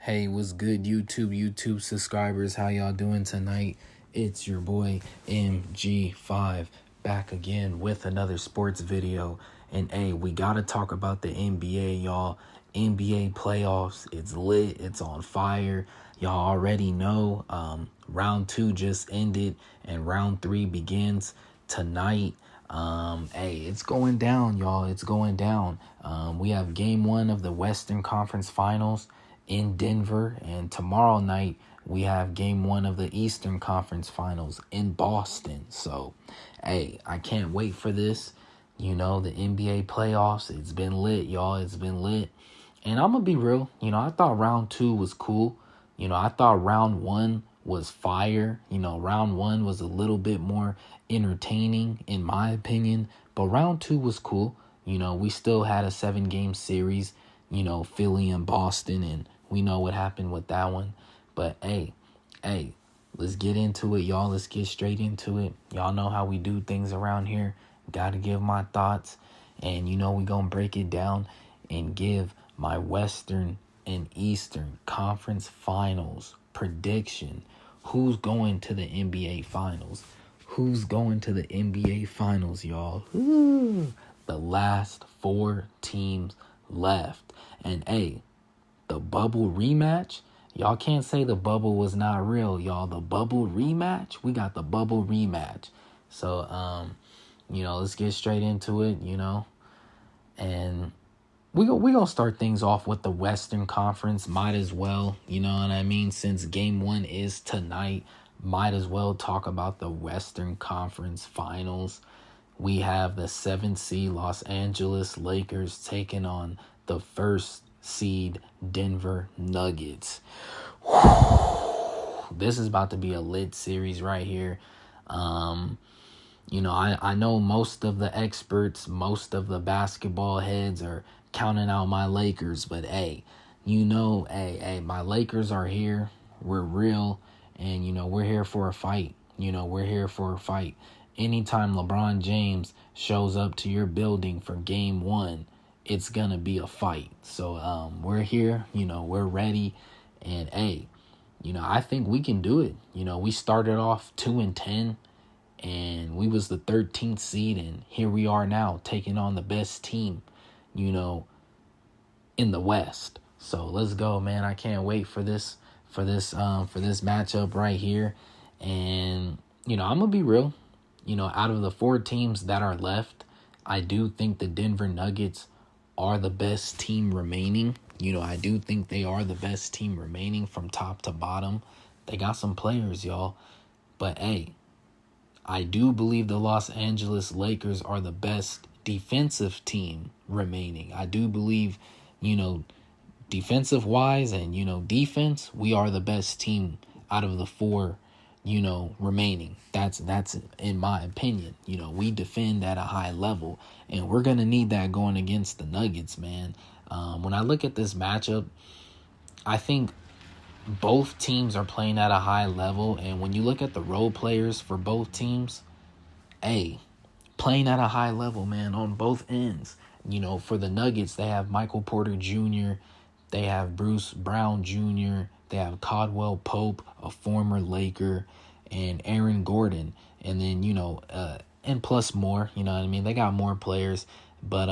Hey, what's good, YouTube subscribers? How y'all doing tonight? It's your boy MG5 back again with another sports video. And hey, we gotta talk about the NBA, y'all. NBA playoffs, it's lit, it's on fire. Y'all already know round 2 just ended and round 3 begins tonight. Hey, it's going down, y'all. It's going down. We have game 1 of the Western Conference Finals in Denver, and tomorrow night we have game 1 of the Eastern Conference Finals in Boston. So, hey, I can't wait for this. You know, the NBA playoffs, it's been lit, y'all. It's been lit. And I'm gonna be real, I thought round 2 was cool. I thought round 1 was fire. Round 1 was a little bit more entertaining in my opinion, but round 2 was cool. We still had a 7-game series, Philly and Boston, and we know what happened with that one. But hey, let's get into it, y'all. Let's get straight into it. Y'all know how we do things around here. Gotta give my thoughts, and we gonna break it down and give my Western and Eastern Conference Finals prediction. Who's going to the NBA Finals? Who's going to the NBA Finals, y'all? Ooh, the last 4 teams left. And hey, the bubble rematch, y'all can't say the bubble was not real, y'all. The bubble rematch, we got the bubble rematch. So, let's get straight into it, and we gonna start things off with the Western Conference. Might as well, you know what I mean? Since game 1 is tonight, might as well talk about the Western Conference Finals. We have the 7th seed Los Angeles Lakers taking on the 1st seed Denver Nuggets. This is about to be a lit series right here. I know most of the experts, most of the basketball heads are counting out my Lakers, but hey, my Lakers are here. We're real, and we're here for a fight. We're here for a fight. Anytime LeBron James shows up to your building for game 1, it's gonna be a fight. So we're here, we're ready, and hey, I think we can do it. We started off 2-10. And we was the 13th seed, and here we are now taking on the best team, in the West. So let's go, man. I can't wait for this matchup right here. And I'm gonna be real. Out of the 4 teams that are left, I do think the Denver Nuggets are the best team remaining. I do think they are the best team remaining from top to bottom. They got some players, y'all. But hey, I do believe the Los Angeles Lakers are the best defensive team remaining. I do believe, defensive-wise and, defense, we are the best team out of the 4, remaining. That's in my opinion. We defend at a high level, and we're going to need that going against the Nuggets, man. When I look at this matchup, I think both teams are playing at a high level, and when you look at the role players for both teams, playing at a high level, man, on both ends. For the Nuggets, they have Michael Porter Jr., they have Bruce Brown Jr., they have Caldwell Pope, a former Laker, and Aaron Gordon, and then, and plus more, you know what I mean? They got more players, but,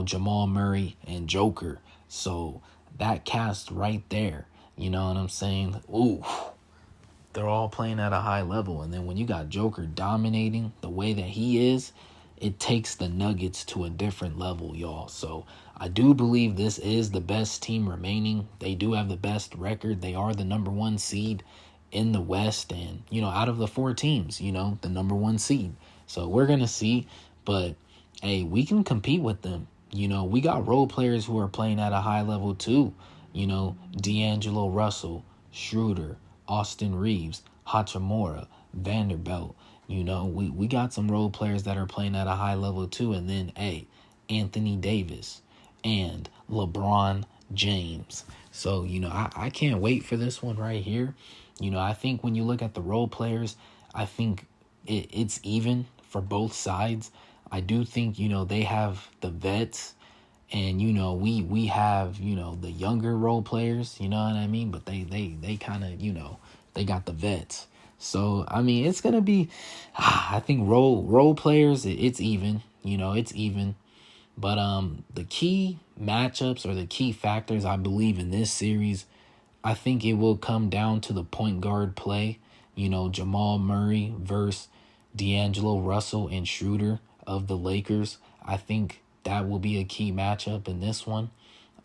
Jamal Murray and Joker. So that cast right there, you know what I'm saying? Ooh, they're all playing at a high level. And then when you got Joker dominating the way that he is, it takes the Nuggets to a different level, y'all. So I do believe this is the best team remaining. They do have the best record. They are the number 1 seed in the West. And, out of the 4 teams, the number 1 seed. So we're going to see. But, hey, we can compete with them. We got role players who are playing at a high level too. D'Angelo Russell, Schroeder, Austin Reeves, Hachimura, Vanderbilt. We got some role players that are playing at a high level too. And then, Anthony Davis and LeBron James. So, I can't wait for this one right here. I think when you look at the role players, I think it's even for both sides. I do think, they have the vets And, we have, the younger role players, you know what I mean? But they kind of, they got the vets. So, I mean, it's going to be, I think role players, it's even, it's even. But the key matchups or the key factors I believe in this series, I think it will come down to the point guard play. Jamal Murray versus D'Angelo Russell and Schroeder of the Lakers. I think that will be a key matchup in this one.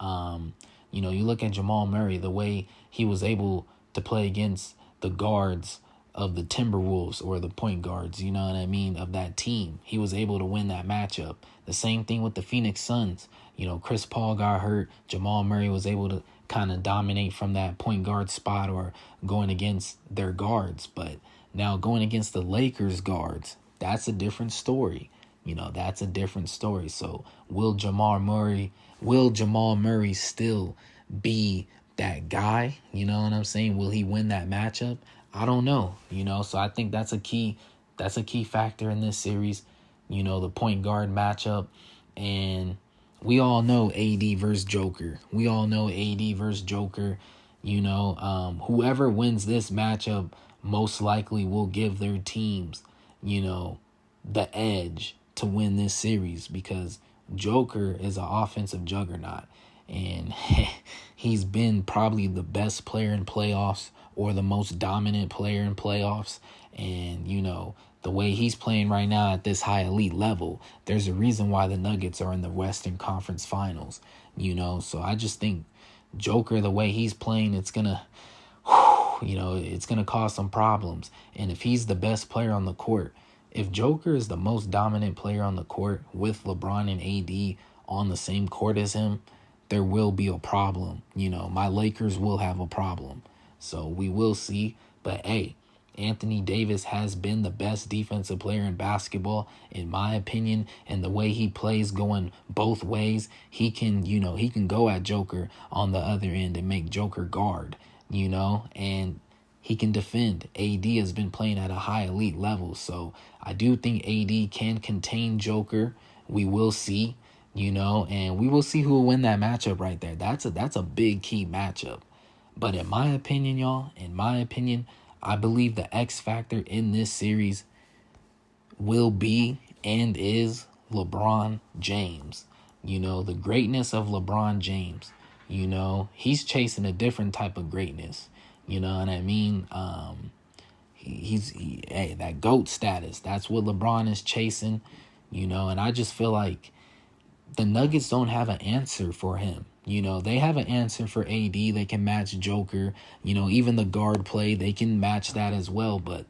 You look at Jamal Murray, the way he was able to play against the guards of the Timberwolves or the point guards, you know what I mean, of that team. He was able to win that matchup. The same thing with the Phoenix Suns. Chris Paul got hurt. Jamal Murray was able to kind of dominate from that point guard spot or going against their guards. But now going against the Lakers guards, that's a different story. That's a different story. So will Jamal Murray still be that guy? You know what I'm saying? Will he win that matchup? I don't know. So I think that's a key factor in this series. The point guard matchup. And we all know AD versus Joker. Whoever wins this matchup most likely will give their teams, the edge to win this series because Joker is an offensive juggernaut. And he's been probably the best player in playoffs or the most dominant player in playoffs. And, the way he's playing right now at this high elite level, there's a reason why the Nuggets are in the Western Conference Finals, So I just think Joker, the way he's playing, it's going to, it's going to cause some problems. And if he's the best player on the court, if Joker is the most dominant player on the court with LeBron and AD on the same court as him, there will be a problem. My Lakers will have a problem. So we will see. But hey, Anthony Davis has been the best defensive player in basketball, in my opinion, and the way he plays going both ways, he can go at Joker on the other end and make Joker guard, and he can defend. AD has been playing at a high elite level, so I do think AD can contain Joker. We will see, and we will see who will win that matchup right there. That's a big key matchup. But in my opinion, y'all, I believe the X factor in this series will be and is LeBron James. The greatness of LeBron James. He's chasing a different type of greatness. You know what I mean? Hey, that GOAT status. That's what LeBron is chasing. And I just feel like the Nuggets don't have an answer for him. They have an answer for AD. They can match Joker. Even the guard play, they can match that as well. But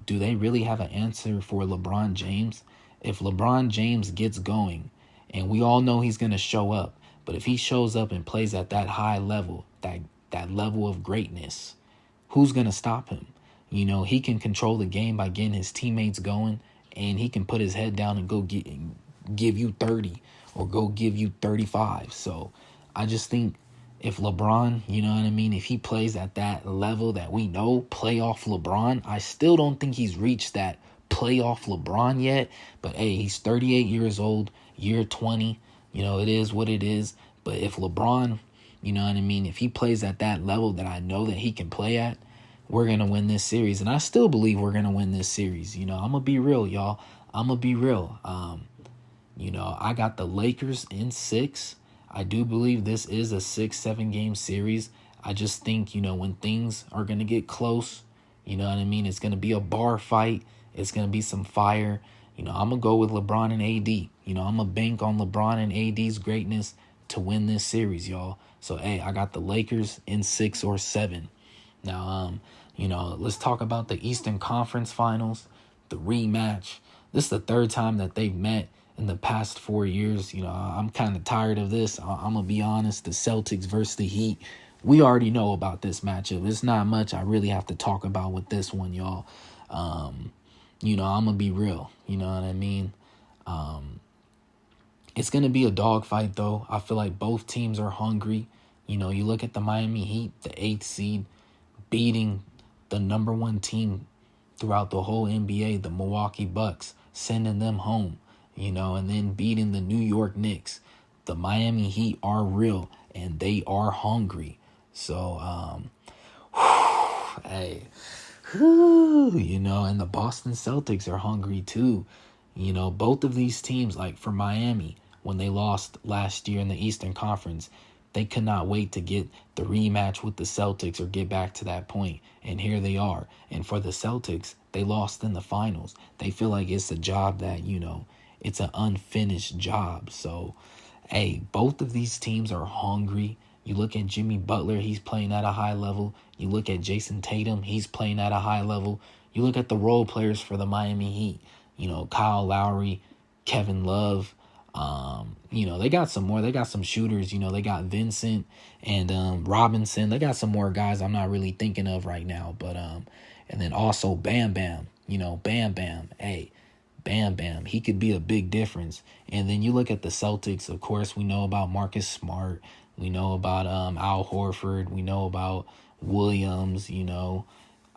do they really have an answer for LeBron James? If LeBron James gets going, and we all know he's going to show up, but if he shows up and plays at that high level, that level of greatness, who's going to stop him? He can control the game by getting his teammates going, and he can put his head down and go give you 30 or go give you 35. So I just think if LeBron, if he plays at that level that we know, playoff LeBron, I still don't think he's reached that playoff LeBron yet. But hey, he's 38 years old, year 20. It is what it is. But if LeBron, if he plays at that level that I know that he can play at, we're going to win this series. And I still believe we're going to win this series. I'm going to be real, y'all. I'm going to be real. I got the Lakers in 6. I do believe this is a 6-7 game series. I just think, when things are going to get close, it's going to be a bar fight. It's going to be some fire. I'm going to go with LeBron and AD. I'm going to bank on LeBron and AD's greatness to win this series, y'all. So, hey, I got the Lakers in 6 or 7. Now, let's talk about the Eastern Conference Finals, the rematch. This is the third time that they've met in the past 4 years. I'm kind of tired of this. I'm going to be honest. The Celtics versus the Heat. We already know about this matchup. It's not much I really have to talk about with this one, y'all. I'm going to be real. You know what I mean? It's going to be a dogfight, though. I feel like both teams are hungry. You look at the Miami Heat, the 8th seed, beating the number 1 team throughout the whole NBA, the Milwaukee Bucks, sending them home, and then beating the New York Knicks, the Miami Heat are real and they are hungry. So, hey, and the Boston Celtics are hungry too. Both of these teams, like for Miami, when they lost last year in the Eastern Conference, they could not wait to get the rematch with the Celtics or get back to that point. And here they are. And for the Celtics, they lost in the finals. They feel like it's a job that, it's an unfinished job. So, hey, both of these teams are hungry. You look at Jimmy Butler, he's playing at a high level. You look at Jason Tatum, he's playing at a high level. You look at the role players for the Miami Heat, Kyle Lowry, Kevin Love. They got some more. They got some shooters. They got Vincent and Robinson. They got some more guys I'm not really thinking of right now. But and then also Bam Bam. Bam Bam. Hey, Bam Bam. He could be a big difference. And then you look at the Celtics. Of course, we know about Marcus Smart. We know about Al Horford. We know about Williams.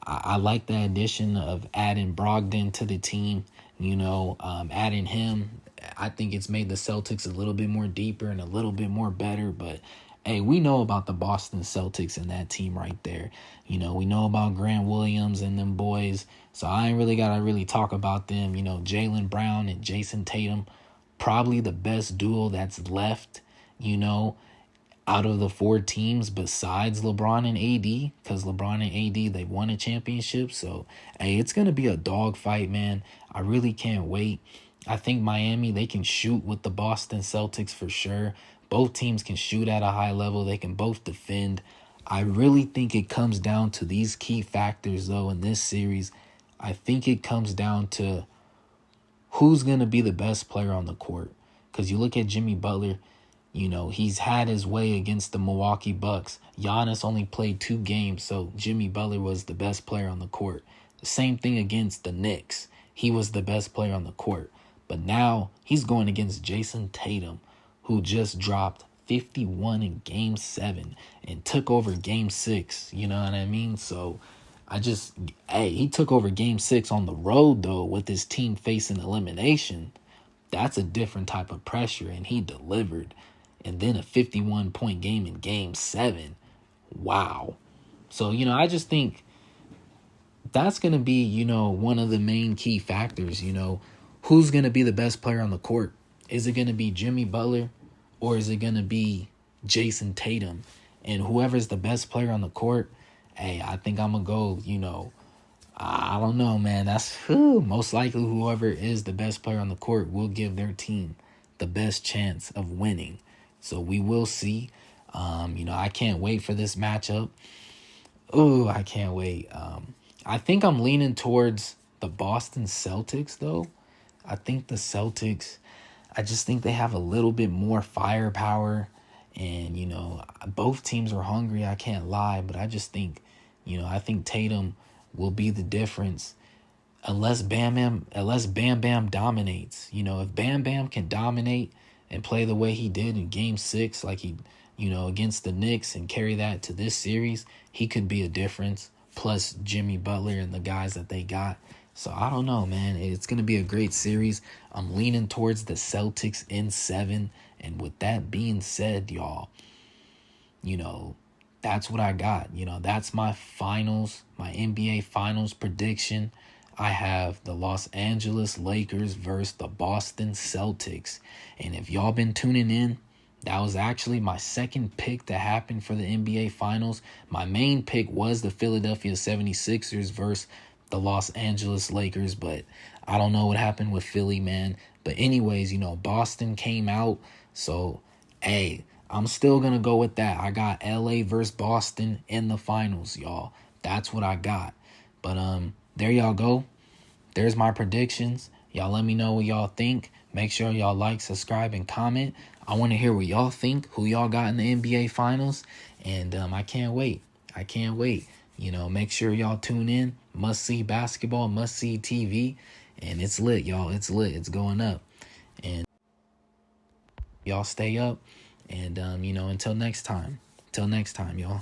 I like the addition of adding Brogdon to the team. Adding him, I think it's made the Celtics a little bit more deeper and a little bit more better. But, hey, we know about the Boston Celtics and that team right there. We know about Grant Williams and them boys. So I ain't really got to really talk about them. Jaylen Brown and Jason Tatum, probably the best duo that's left, out of the four teams besides LeBron and AD, because LeBron and AD, they won a championship. So, hey, it's going to be a dogfight, man. I really can't wait. I think Miami, they can shoot with the Boston Celtics for sure. Both teams can shoot at a high level. They can both defend. I really think it comes down to these key factors, though, in this series. I think it comes down to who's going to be the best player on the court. Because you look at Jimmy Butler, he's had his way against the Milwaukee Bucks. Giannis only played 2 games, so Jimmy Butler was the best player on the court. The same thing against the Knicks. He was the best player on the court. But now he's going against Jason Tatum, who just dropped 51 in Game 7 and took over Game 6. You know what I mean? So he took over Game 6 on the road, though, with his team facing elimination. That's a different type of pressure, and he delivered. And then a 51-point game in Game 7. Wow. So, I just think that's going to be, one of the main key factors, Who's going to be the best player on the court? Is it going to be Jimmy Butler or is it going to be Jason Tatum? And whoever's the best player on the court, hey, I think I'm going to go, I don't know, man. That's most likely whoever is the best player on the court will give their team the best chance of winning. So we will see. I can't wait for this matchup. Oh, I can't wait. I think I'm leaning towards the Boston Celtics, though. I think the Celtics, I just think they have a little bit more firepower. And, both teams are hungry. I can't lie. But I just think, I think Tatum will be the difference unless Bam Bam dominates. If Bam Bam can dominate and play the way he did in Game 6, like he, against the Knicks, and carry that to this series, he could be a difference. Plus Jimmy Butler and the guys that they got. So I don't know, man. It's going to be a great series. I'm leaning towards the Celtics in 7. And with that being said, y'all, that's what I got. That's my finals, my NBA finals prediction. I have the Los Angeles Lakers versus the Boston Celtics. And if y'all been tuning in, that was actually my second pick to happen for the NBA Finals. My main pick was the Philadelphia 76ers versus the Los Angeles Lakers, but I don't know what happened with Philly, man. But anyways, Boston came out. So, hey, I'm still going to go with that. I got LA versus Boston in the finals, y'all. That's what I got. But there y'all go. There's my predictions. Y'all let me know what y'all think. Make sure y'all like, subscribe, and comment. I want to hear what y'all think, who y'all got in the NBA Finals. And I can't wait. Make sure y'all tune in. Must-see basketball, must-see TV. And it's lit, y'all. It's lit. It's going up. And y'all stay up. And, until next time. Y'all.